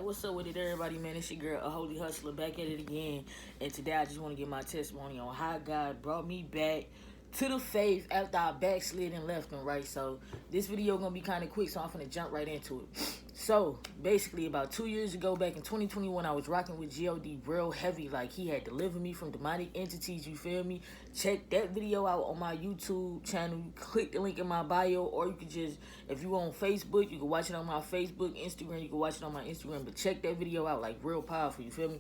What's up with it, everybody, man? It's your girl, A Holy Hustler, back at it again. And today I just want to give my testimony on how God brought me back to the faith after I backslid and left and right. So this video gonna be kind of quick, so I'm gonna jump right into it. So basically, about 2 years ago, back in 2021, I was rocking with G.O.D. real heavy. Like, he had delivered me from demonic entities, you feel me? Check that video out on my YouTube channel. You click the link in my bio, or you could just, if you on Facebook, you can watch it on my Facebook, Instagram, you can watch it on my Instagram. But check that video out, like, real powerful, you feel me?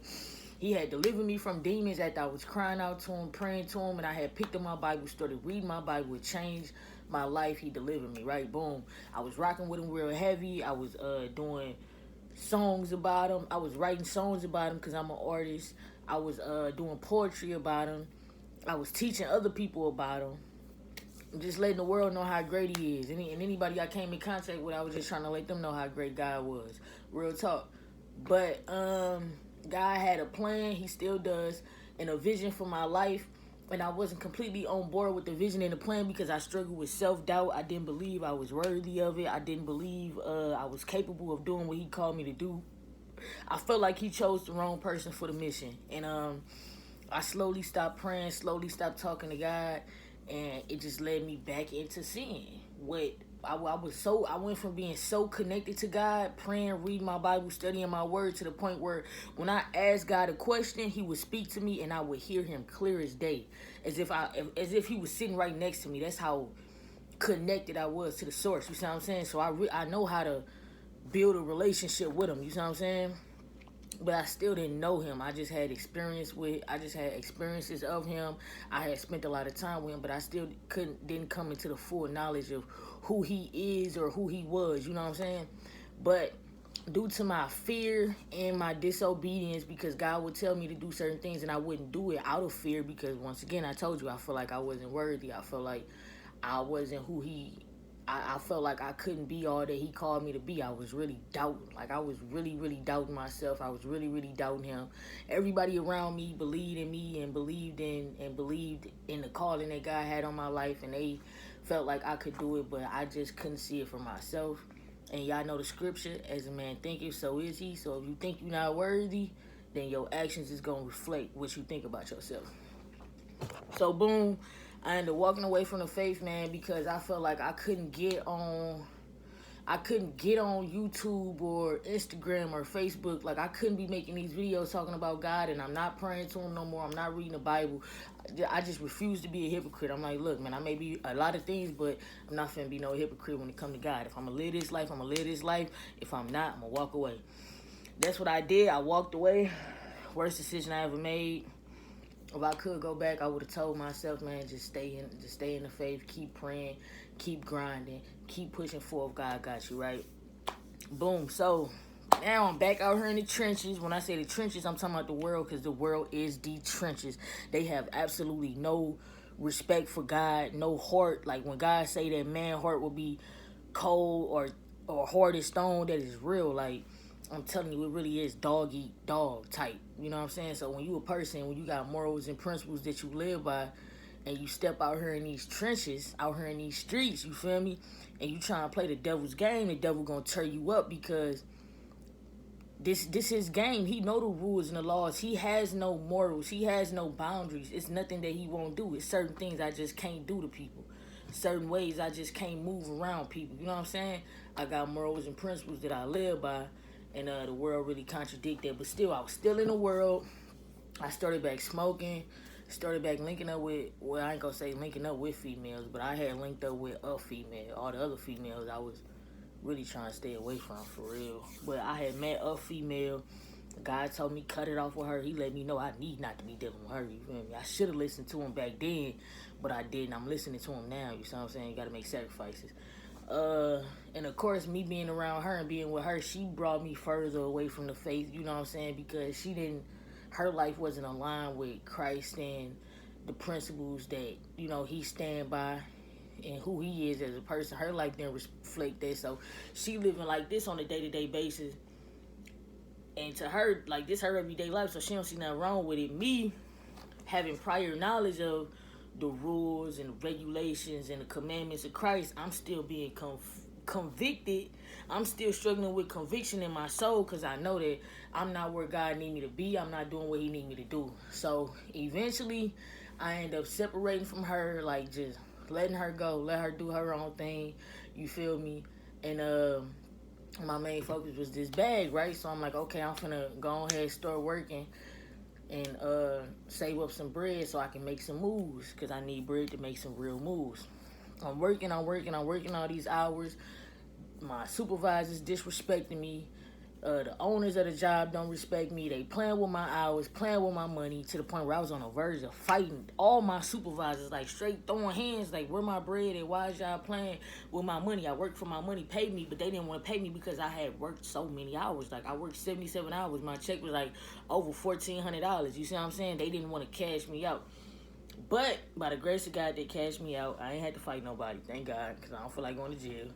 He had delivered me from demons after I was crying out to him, praying to him, and I had picked up my Bible, started reading my Bible. It changed my life. He delivered me, right? Boom. I was rocking with him real heavy. I was doing songs about him. I was writing songs about him because I'm an artist. I was doing poetry about him. I was teaching other people about him. Just letting the world know how great he is. And anybody I came in contact with, I was just trying to let them know how great God was. Real talk. But God had a plan. He still does. And a vision for my life. And I wasn't completely on board with the vision and the plan because I struggled with self-doubt. I didn't believe I was worthy of it. I didn't believe I was capable of doing what he called me to do. I felt like he chose the wrong person for the mission. And I slowly stopped praying, slowly stopped talking to God, and it just led me back into sin. I went from being so connected to God, praying, reading my Bible, studying my word, to the point where when I asked God a question, he would speak to me and I would hear him clear as day, as if he was sitting right next to me. That's how connected I was to the source. You see what I'm saying? So I know how to build a relationship with him. You see what I'm saying? But I still didn't know him. I just had experiences of him. I had spent a lot of time with him, but I still didn't come into the full knowledge of who he is or who he was, you know what I'm saying? But due to my fear and my disobedience, because God would tell me to do certain things and I wouldn't do it out of fear, because once again, I told you, I feel like I wasn't worthy. I felt like I wasn't who I felt like I couldn't be all that he called me to be. I was really doubting. Like, I was really, really doubting myself. I was really, really doubting him. Everybody around me believed in me and believed in the calling that God had on my life, and they felt like I could do it, but I just couldn't see it for myself. And y'all know the scripture, as a man thinketh, so is he. So if you think you're not worthy, then your actions is going to reflect what you think about yourself. So boom, I ended up walking away from the faith, man, because I felt like I couldn't get on YouTube or Instagram or Facebook. Like, I couldn't be making these videos talking about God and I'm not praying to him no more. I'm not reading the Bible. I just refuse to be a hypocrite. I'm like, look, man, I may be a lot of things, but I'm not finna be no hypocrite when it comes to God. If I'm gonna live this life, I'm gonna live this life. If I'm not, I'm gonna walk away. That's what I did. I walked away. Worst decision I ever made. If I could go back, I would have told myself, man, just stay in the faith, keep praying, keep grinding, keep pushing forward. God got you, right? Boom. So now I'm back out here in the trenches. When I say the trenches, I'm talking about the world, because the world is the trenches. They have absolutely no respect for God, no heart. Like, when God say that man heart will be cold or hard as stone, that is real. Like, I'm telling you, it really is dog eat dog type. You know what I'm saying? So when you a person, when you got morals and principles that you live by, and you step out here in these trenches, out here in these streets, you feel me? And you trying to play the devil's game, the devil gonna tear you up, because this his game. He know the rules and the laws. He has no morals. He has no boundaries. It's nothing that he won't do. It's certain things I just can't do to people. Certain ways I just can't move around people. You know what I'm saying? I got morals and principles that I live by. And the world really contradicted. But still, I was still in the world. I started back smoking. Started back linking up with, well, I ain't gonna say linking up with females, but I had linked up with a female. All the other females I was really trying to stay away from, for real. But I had met a female. God told me cut it off with her. He let me know I need not to be dealing with her. You feel me? I should have listened to him back then, but I didn't. I'm listening to him now. You see what I'm saying? You gotta make sacrifices. And of course, me being around her and being with her, she brought me further away from the faith, you know what I'm saying? Because her life wasn't aligned with Christ and the principles that, you know, he stand by and who he is as a person. Her life didn't reflect that. So she living like this on a day-to-day basis. And to her, like, this her everyday life, so she don't see nothing wrong with it. Me having prior knowledge of the rules and regulations and the commandments of Christ, I'm still being convicted. I'm still struggling with conviction in my soul because I know that I'm not where God need me to be. I'm not doing what he need me to do. So eventually I end up separating from her, like just letting her go, let her do her own thing. You feel me? And my main focus was this bag, right? So I'm like, okay, I'm finna go ahead and start working and save up some bread so I can make some moves because I need bread to make some real moves. I'm working all these hours. My supervisors disrespecting me. The owners of the job don't respect me. They playing with my hours, playing with my money to the point where I was on the verge of fighting all my supervisors, like straight throwing hands, like where my bread and why is y'all playing with my money? I worked for my money, paid me, but they didn't want to pay me because I had worked so many hours. Like I worked 77 hours. My check was like over $1,400. You see what I'm saying? They didn't want to cash me out. But by the grace of God, they cashed me out. I ain't had to fight nobody, thank God, because I don't feel like going to jail.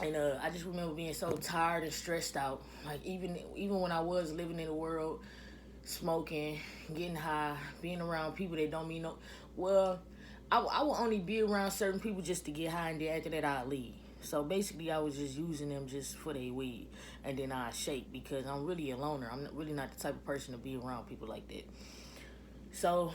And I just remember being so tired and stressed out. Like even when I was living in the world, smoking, getting high, being around people that don't mean no. Well, I would only be around certain people just to get high, and then after that I'd leave. So basically, I was just using them just for their weed, and then I'd shake because I'm really a loner. I'm really not the type of person to be around people like that. So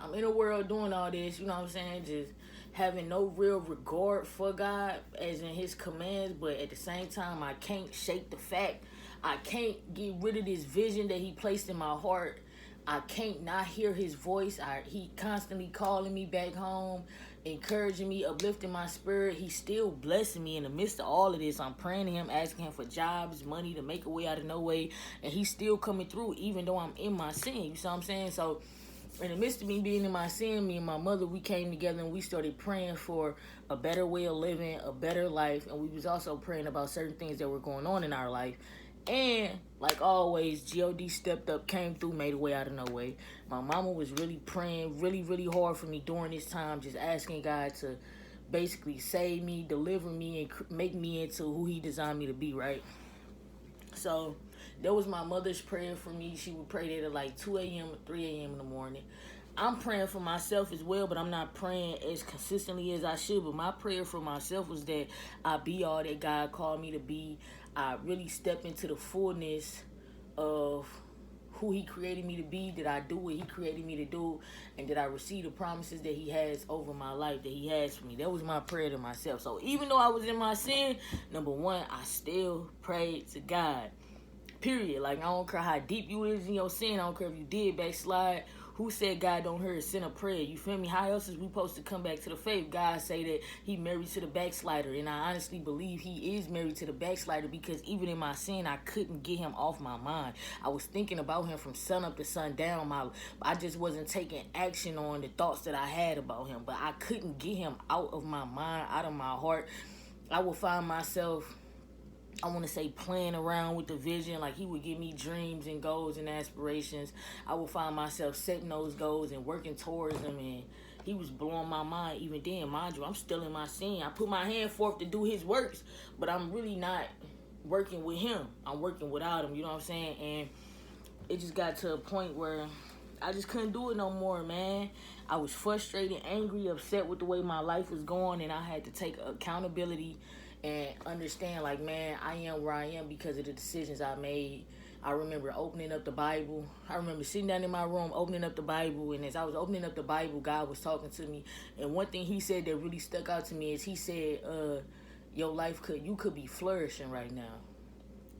I'm in the world doing all this, you know what I'm saying? Just having no real regard for God as in his commands, but at the same time, I can't shake the fact. I can't get rid of this vision that he placed in my heart. I can't not hear his voice. He constantly calling me back home, encouraging me, uplifting my spirit. He's still blessing me in the midst of all of this. I'm praying to him, asking him for jobs, money to make a way out of no way, and he's still coming through even though I'm in my sin. You see what I'm saying? So in the midst of me being in my sin, me and my mother, we came together and we started praying for a better way of living, a better life. And we was also praying about certain things that were going on in our life. And like always, G.O.D. stepped up, came through, made a way out of no way. My mama was really praying really, really hard for me during this time, just asking God to basically save me, deliver me, and make me into who he designed me to be, right? So that was my mother's prayer for me. She would pray that at like 2 a.m. or 3 a.m. in the morning. I'm praying for myself as well, but I'm not praying as consistently as I should. But my prayer for myself was that I be all that God called me to be. I really step into the fullness of who he created me to be, that I do what he created me to do, and that I receive the promises that he has over my life, that he has for me. That was my prayer to myself. So even though I was in my sin, number one, I still prayed to God. Period. Like, I don't care how deep you is in your sin. I don't care if you did backslide. Who said God don't hear a sinner prayer? You feel me? How else is we supposed to come back to the faith? God say that he married to the backslider. And I honestly believe he is married to the backslider because even in my sin, I couldn't get him off my mind. I was thinking about him from sun up to sundown. I just wasn't taking action on the thoughts that I had about him. But I couldn't get him out of my mind, out of my heart. I would find myself, I want to say, playing around with the vision. Like, he would give me dreams and goals and aspirations. I would find myself setting those goals and working towards them, and he was blowing my mind even then. Mind you, I'm still in my sin. I put my hand forth to do his works, but I'm really not working with him. I'm working without him, you know what I'm saying? And it just got to a point where I just couldn't do it no more, man. I was frustrated, angry, upset with the way my life was going, and I had to take accountability and understand, like, man, I am where I am because of the decisions I made. I remember opening up the Bible. I remember sitting down in my room, opening up the Bible, and as I was opening up the Bible, God was talking to me. And one thing he said that really stuck out to me is he said, your life you could be flourishing right now.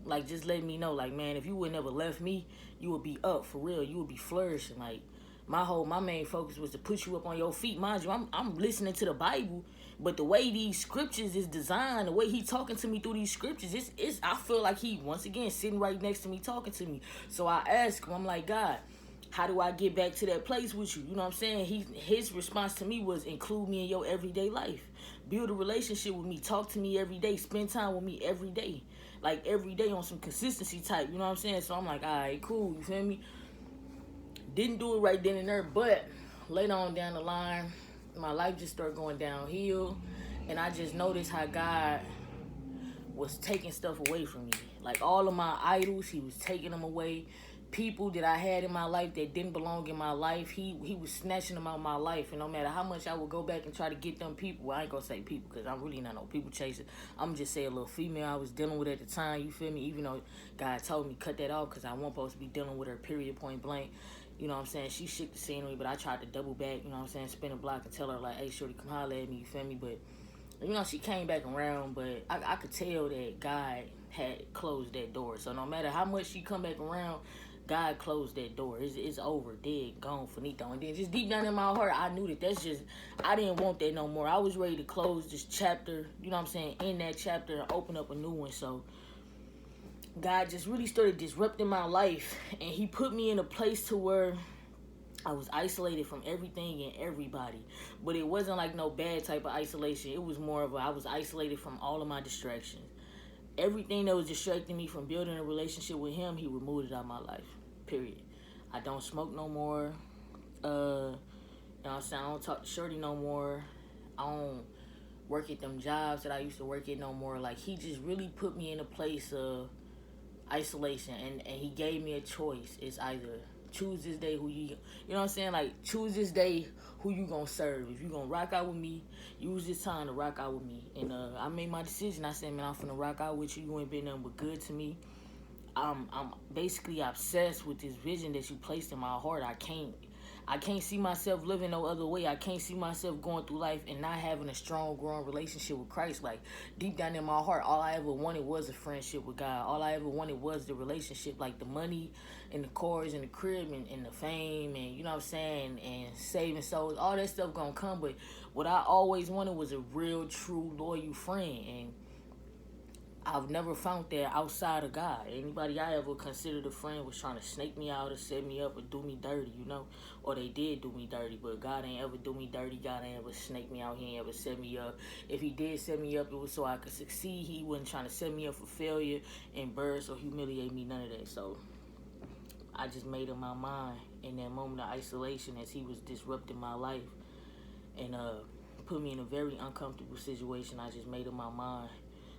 Like, just let me know, like, man, if you would never left me, you would be up for real. You would be flourishing. Like, my main focus was to put you up on your feet. Mind you, I'm listening to the Bible, but the way these scriptures is designed, the way he talking to me through these scriptures, I feel like he, once again, sitting right next to me talking to me. So I asked him, I'm like, God, how do I get back to that place with you? You know what I'm saying? His response to me was, include me in your everyday life. Build a relationship with me. Talk to me every day. Spend time with me every day. Like, every day on some consistency type. You know what I'm saying? So I'm like, all right, cool. You feel me? Didn't do it right then and there, but later on down the line, my life just started going downhill, and I just noticed how God was taking stuff away from me. Like, all of my idols, he was taking them away. people that I had in my life that didn't belong in my life, he was snatching them out of my life. And no matter how much I would go back and try to get them people, well, I ain't gonna say people because I'm really not no people chaser. I'm just say a little female I was dealing with at the time, you feel me? Even though God told me cut that off because I wasn't supposed to be dealing with her, period, point blank. You know what I'm saying? She shook the scenery, but I tried to double back, you know what I'm saying? Spin a block and tell her, like, hey, shorty, come holler at me, you feel me? But, you know, she came back around, but I could tell that God had closed that door. So no matter how much she come back around, God closed that door. It's over, dead, gone, finito. And then just deep down in my heart, I knew that that's just, I didn't want that no more. I was ready to close this chapter, you know what I'm saying, in that chapter and open up a new one. So God just really started disrupting my life, and he put me in a place to where I was isolated from everything and everybody. But it wasn't like no bad type of isolation. It was more of I was isolated from all of my distractions. Everything that was distracting me from building a relationship with him, he removed it out of my life. Period. I don't smoke no more. You know what I'm saying? I don't talk to shorty no more. I don't work at them jobs that I used to work at no more. Like, he just really put me in a place of isolation, and he gave me a choice. It's either choose this day who you know what I'm saying, like, choose this day who you gonna serve. If you gonna rock out with me, use this time to rock out with me. And I made my decision. I said, man, I'm finna rock out with you. You ain't been nothing but good to me. I'm basically obsessed with this vision that you placed in my heart. I can't see myself living no other way. I can't see myself going through life and not having a strong, growing relationship with Christ. Like, deep down in my heart, all I ever wanted was a friendship with God. All I ever wanted was the relationship, like the money and the cars and the crib and the fame and, you know what I'm saying, and saving souls. All that stuff gonna come, but what I always wanted was a real, true, loyal friend. And I've never found that outside of God. Anybody I ever considered a friend was trying to snake me out or set me up or do me dirty, you know? Or they did do me dirty, but God ain't ever do me dirty. God ain't ever snake me out. He ain't ever set me up. If he did set me up, it was so I could succeed. He wasn't trying to set me up for failure, embarrass, or humiliate me, none of that. So I just made up my mind in that moment of isolation as he was disrupting my life and put me in a very uncomfortable situation. I just made up my mind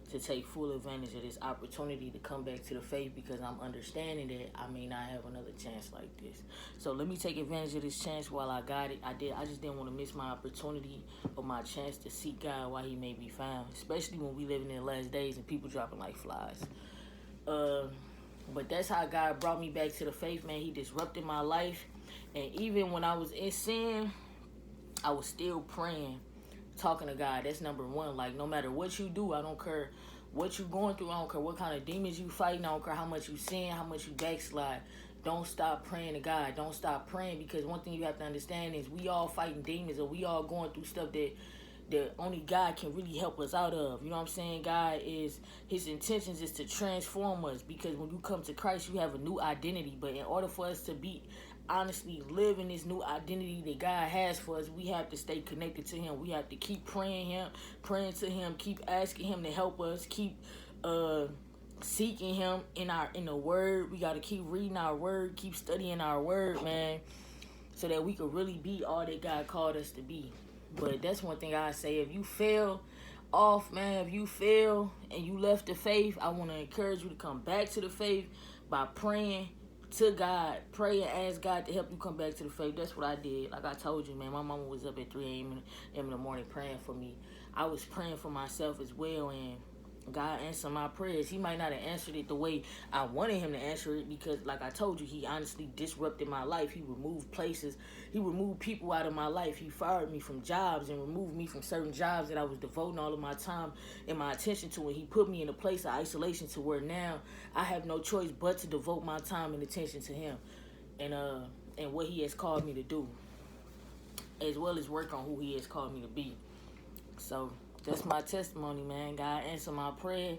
to take full advantage of this opportunity to come back to the faith, because I'm understanding that I may not have another chance like this. So let me take advantage of this chance while I got it. I just didn't want to miss my opportunity or my chance to seek God while he may be found, especially when we living in the last days and people dropping like flies. But that's how God brought me back to the faith, man. He disrupted my life. And even when I was in sin, I was still praying, talking to God. That's number one. Like, no matter what you do, I don't care what you going through. I don't care what kind of demons you fighting. I don't care how much you sin, how much you backslide. Don't stop praying to God. Don't stop praying, because one thing you have to understand is we all fighting demons, or we all going through stuff that only God can really help us out of. You know what I'm saying? His intentions is to transform us, because when you come to Christ, you have a new identity. But in order for us to be honestly live in this new identity that God has for us, we have to stay connected to him. We have to keep praying to him, keep asking him to help us, keep seeking him in the word. We got to keep reading our word, keep studying our word, man, so that we could really be all that God called us to be. But that's one thing I say: if you fail off, man, if you fail and you left the faith, I want to encourage you to come back to the faith by praying to God. Pray and ask God to help you come back to the faith. That's what I did. Like I told you, man, my mama was up at 3 a.m. in the morning praying for me. I was praying for myself as well, and God answered my prayers. He might not have answered it the way I wanted him to answer it, because, like I told you, he honestly disrupted my life. He removed places. He removed people out of my life. He fired me from jobs and removed me from certain jobs that I was devoting all of my time and my attention to. And he put me in a place of isolation to where now I have no choice but to devote my time and attention to him and what he has called me to do, as well as work on who he has called me to be. So that's my testimony, man. God answered my prayer,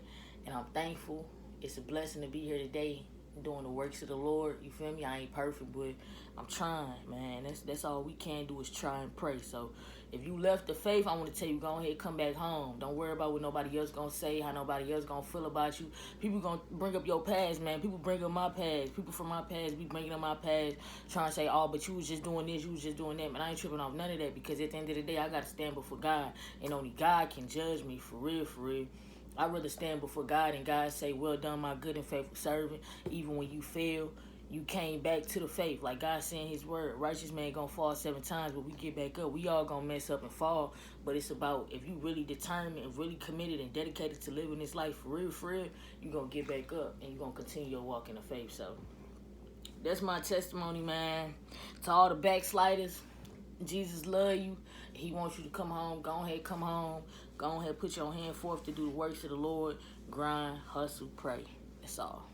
and I'm thankful. It's a blessing to be here today doing the works of the Lord. You feel me? I ain't perfect, but I'm trying, man. That's all we can do is try and pray. So if you left the faith, I want to tell you, go ahead, come back home. Don't worry about what nobody else gonna say, how nobody else gonna feel about you. People gonna bring up your past, man. People bring up my past. People from my past be bringing up my past, trying to say, oh, but you was just doing this, you was just doing that. Man, I ain't tripping off none of that, because at the end of the day, I gotta stand before God, and only God can judge me, for real, for real. I'd rather stand before God and God say, well done, my good and faithful servant, even when you fail. you came back to the faith. Like God said in his word, righteous man gonna fall 7 times, but we get back up. We all gonna mess up and fall. But it's about if you really determined and really committed and dedicated to living this life for real, you gonna get back up and you gonna continue your walk in the faith. So that's my testimony, man. To all the backsliders, Jesus love you. He wants you to come home. Go ahead, come home. Go ahead, put your hand forth to do the works of the Lord. Grind, hustle, pray. That's all.